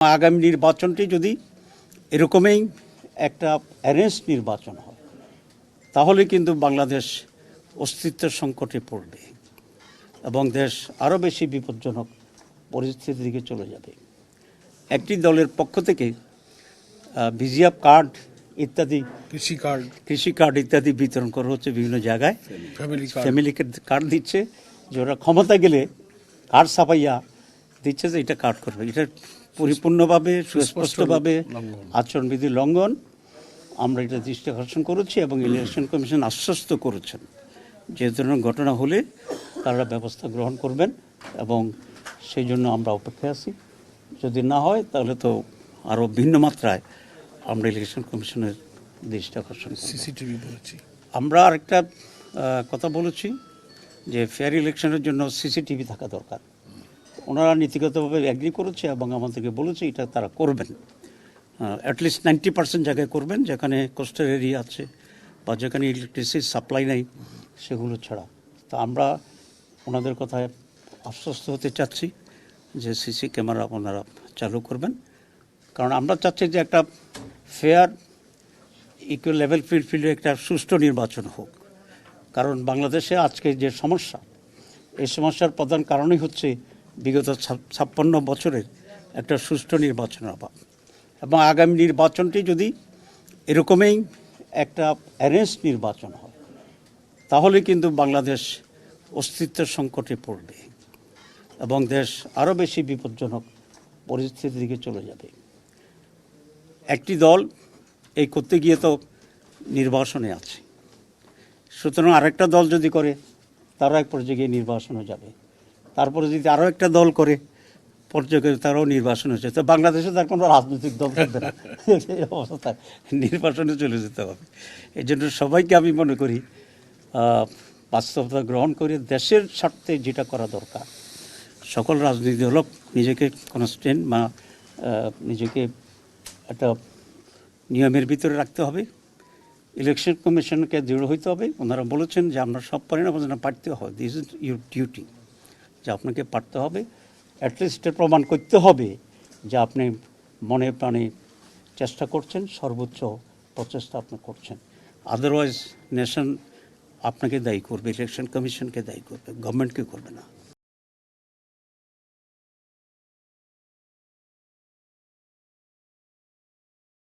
আগামী নির্বাচনটি যদি এরকমই একটা অ্যারেঞ্জ নির্বাচন হয় তাহলে কিন্তু বাংলাদেশ অস্তিত্ব সংকটে পড়বে এবং দেশ আরও বেশি বিপজ্জনক পরিস্থিতির দিকে চলে যাবে। একটি দলের পক্ষ থেকে ভিজিএফ কার্ড ইত্যাদি কৃষি কার্ড ইত্যাদি বিতরণ করা হচ্ছে বিভিন্ন জায়গায়, ফ্যামিলি কার্ড দিচ্ছে যে ওরা ক্ষমতা গেলে কার্ড ছাপাইয়া দিচ্ছে যে এটা কার্ড করবে। এটা পরিপূর্ণভাবে সুস্পষ্টভাবে আচরণবিধি লঙ্ঘন। আমরা এটা দৃষ্টি আকর্ষণ করেছি এবং ইলেকশন কমিশন আশ্বস্ত করেছেন যে ধরনের ঘটনা হলে তারা ব্যবস্থা গ্রহণ করবেন এবং সেই জন্য আমরা অপেক্ষায় আছি। যদি না হয় তাহলে তো আরও ভিন্ন মাত্রায় আমরা ইলেকশন কমিশনের দৃষ্টি আকর্ষণ সিসিটিভি বলেছি। আমরা আরেকটা কথা বলেছি যে ফেয়ার ইলেকশনের জন্য সিসিটিভি থাকা দরকার। ওনারা নীতিগতভাবে অ্যাগ্রি করেছে এবং আমাদেরকে বলেছে এটা তারা করবেন, অ্যাটলিস্ট 90% জায়গায় করবেন যেখানে কোস্টাল এরিয়া আছে বা যেখানে ইলেকট্রিসিটি সাপ্লাই নেই সেগুলো ছাড়া। তো আমরা ওনাদের কথায় আশ্বস্ত হতে চাচ্ছি যে সিসি ক্যামেরা ওনারা চালু করবেন, কারণ আমরা চাচ্ছি যে একটা ফেয়ার ইকুয়াল লেভেল ফিল্ডে একটা সুষ্ঠু নির্বাচন হোক। কারণ বাংলাদেশে আজকে যে সমস্যা, এই সমস্যার প্রধান কারণই হচ্ছে বিগত 56 বছরের একটা সুষ্ঠু নির্বাচনের অভাব। এবং আগামী নির্বাচনটি যদি এরকমই একটা অ্যারেঞ্জ নির্বাচন হয় তাহলে কিন্তু বাংলাদেশ অস্তিত্ব সংকটে পড়বে এবং দেশ আরও বেশি বিপজ্জনক পরিস্থিতির দিকে চলে যাবে। একটি দল এই করতে গিয়ে তো নির্বাসনে আছে, সুতরাং আরেকটা দল যদি করে তারা এক পর্যায়ে গিয়ে নির্বাসনে যাবে, তারপরে যদি আরও একটা দল করে পর্যায়ে তারাও নির্বাসন হচ্ছে, তো বাংলাদেশে তার কোনো রাজনৈতিক দল থাকবে না, এই অবস্থায় নির্বাচনে চলে যেতে হবে। এই জন্য সবাইকে আমি মনে করি বাস্তবতা গ্রহণ করে দেশের স্বার্থে যেটা করা দরকার, সকল রাজনৈতিক দল নিজেকে কনস্ট্যান্ট বা নিজেকে একটা নিয়মের ভিতরে রাখতে হবে। ইলেকশন কমিশনকে দৃঢ় হইতে হবে। ওনারা বলেছেন যে আমরা সব পারি না, পারতে হবে, দিস ইজ ইউর ডিউটি, যে আপনাকে পারতে হবে, অ্যাটলিস্ট প্রমাণ করতে হবে যে আপনি মনে প্রাণে চেষ্টা করছেন, সর্বোচ্চ প্রচেষ্টা আপনি করছেন। আদারওয়াইজ নেশন আপনাকে দায়ী করবে, ইলেকশন কমিশনকে দায়ী করবে, গভর্নমেন্টকে করবে না।